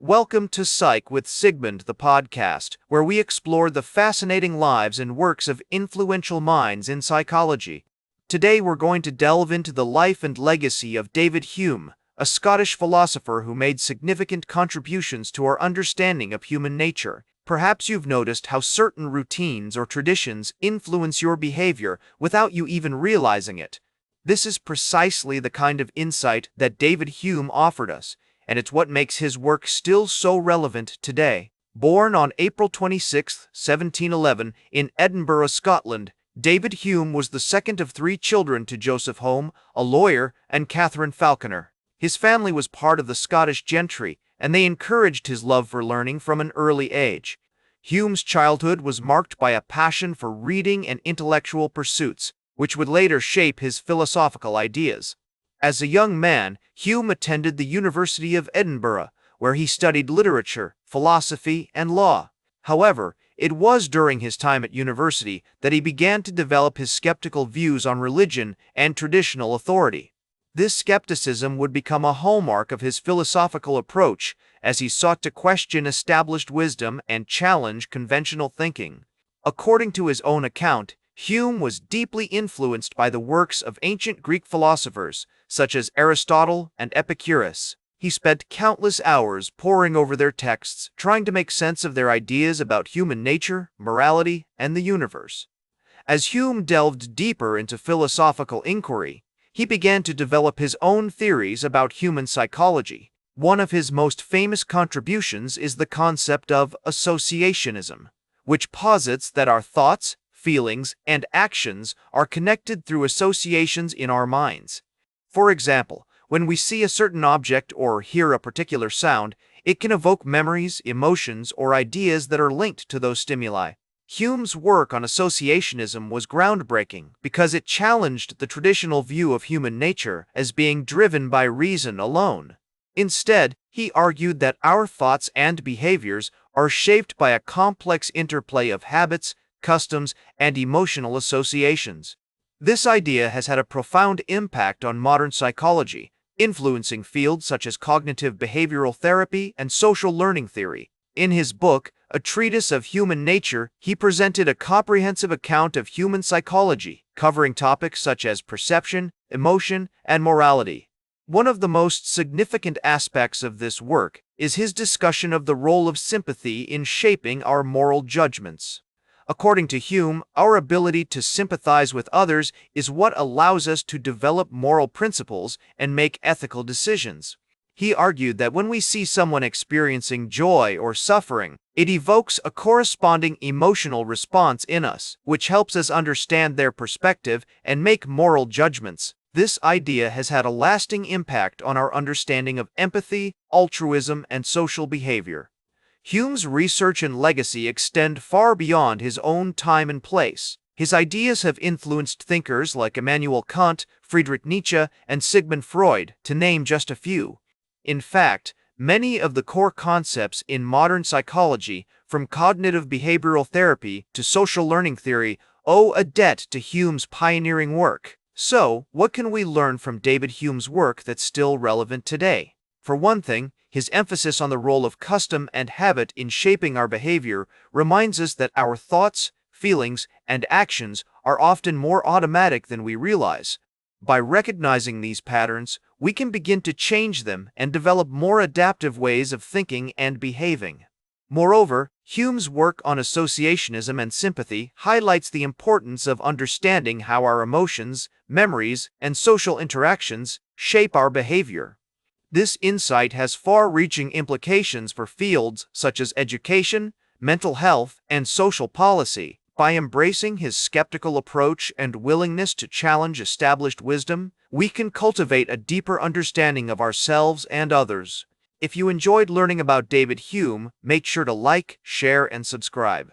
Welcome to Psych with Sigmund, the podcast, where we explore the fascinating lives and works of influential minds in psychology. Today we're going to delve into the life and legacy of David Hume, a Scottish philosopher who made significant contributions to our understanding of human nature. Perhaps you've noticed how certain routines or traditions influence your behavior without you even realizing it. This is precisely the kind of insight that David Hume offered us, and it's what makes his work still so relevant today. Born on April 26, 1711, in Edinburgh, Scotland, David Hume was the second of three children to Joseph Hume, a lawyer, and Catherine Falconer. His family was part of the Scottish gentry, and they encouraged his love for learning from an early age. Hume's childhood was marked by a passion for reading and intellectual pursuits, which would later shape his philosophical ideas. As a young man, Hume attended the University of Edinburgh, where he studied literature, philosophy, and law. However, it was during his time at university that he began to develop his skeptical views on religion and traditional authority. This skepticism would become a hallmark of his philosophical approach as he sought to question established wisdom and challenge conventional thinking. According to his own account, Hume was deeply influenced by the works of ancient Greek philosophers, such as Aristotle and Epicurus. He spent countless hours poring over their texts, trying to make sense of their ideas about human nature, morality, and the universe. As Hume delved deeper into philosophical inquiry, he began to develop his own theories about human psychology. One of his most famous contributions is the concept of associationism, which posits that our thoughts, feelings, and actions are connected through associations in our minds. For example, when we see a certain object or hear a particular sound, it can evoke memories, emotions, or ideas that are linked to those stimuli. Hume's work on associationism was groundbreaking because it challenged the traditional view of human nature as being driven by reason alone. Instead, he argued that our thoughts and behaviors are shaped by a complex interplay of habits, customs, and emotional associations. This idea has had a profound impact on modern psychology, influencing fields such as cognitive behavioral therapy and social learning theory. In his book, A Treatise of Human Nature, he presented a comprehensive account of human psychology, covering topics such as perception, emotion, and morality. One of the most significant aspects of this work is his discussion of the role of sympathy in shaping our moral judgments. According to Hume, our ability to sympathize with others is what allows us to develop moral principles and make ethical decisions. He argued that when we see someone experiencing joy or suffering, it evokes a corresponding emotional response in us, which helps us understand their perspective and make moral judgments. This idea has had a lasting impact on our understanding of empathy, altruism, and social behavior. Hume's research and legacy extend far beyond his own time and place. His ideas have influenced thinkers like Immanuel Kant, Friedrich Nietzsche, and Sigmund Freud, to name just a few. In fact, many of the core concepts in modern psychology, from cognitive behavioral therapy to social learning theory, owe a debt to Hume's pioneering work. So, what can we learn from David Hume's work that's still relevant today? For one thing, his emphasis on the role of custom and habit in shaping our behavior reminds us that our thoughts, feelings, and actions are often more automatic than we realize. By recognizing these patterns, we can begin to change them and develop more adaptive ways of thinking and behaving. Moreover, Hume's work on associationism and sympathy highlights the importance of understanding how our emotions, memories, and social interactions shape our behavior. This insight has far-reaching implications for fields such as education, mental health, and social policy. By embracing his skeptical approach and willingness to challenge established wisdom, we can cultivate a deeper understanding of ourselves and others. If you enjoyed learning about David Hume, make sure to like, share, and subscribe.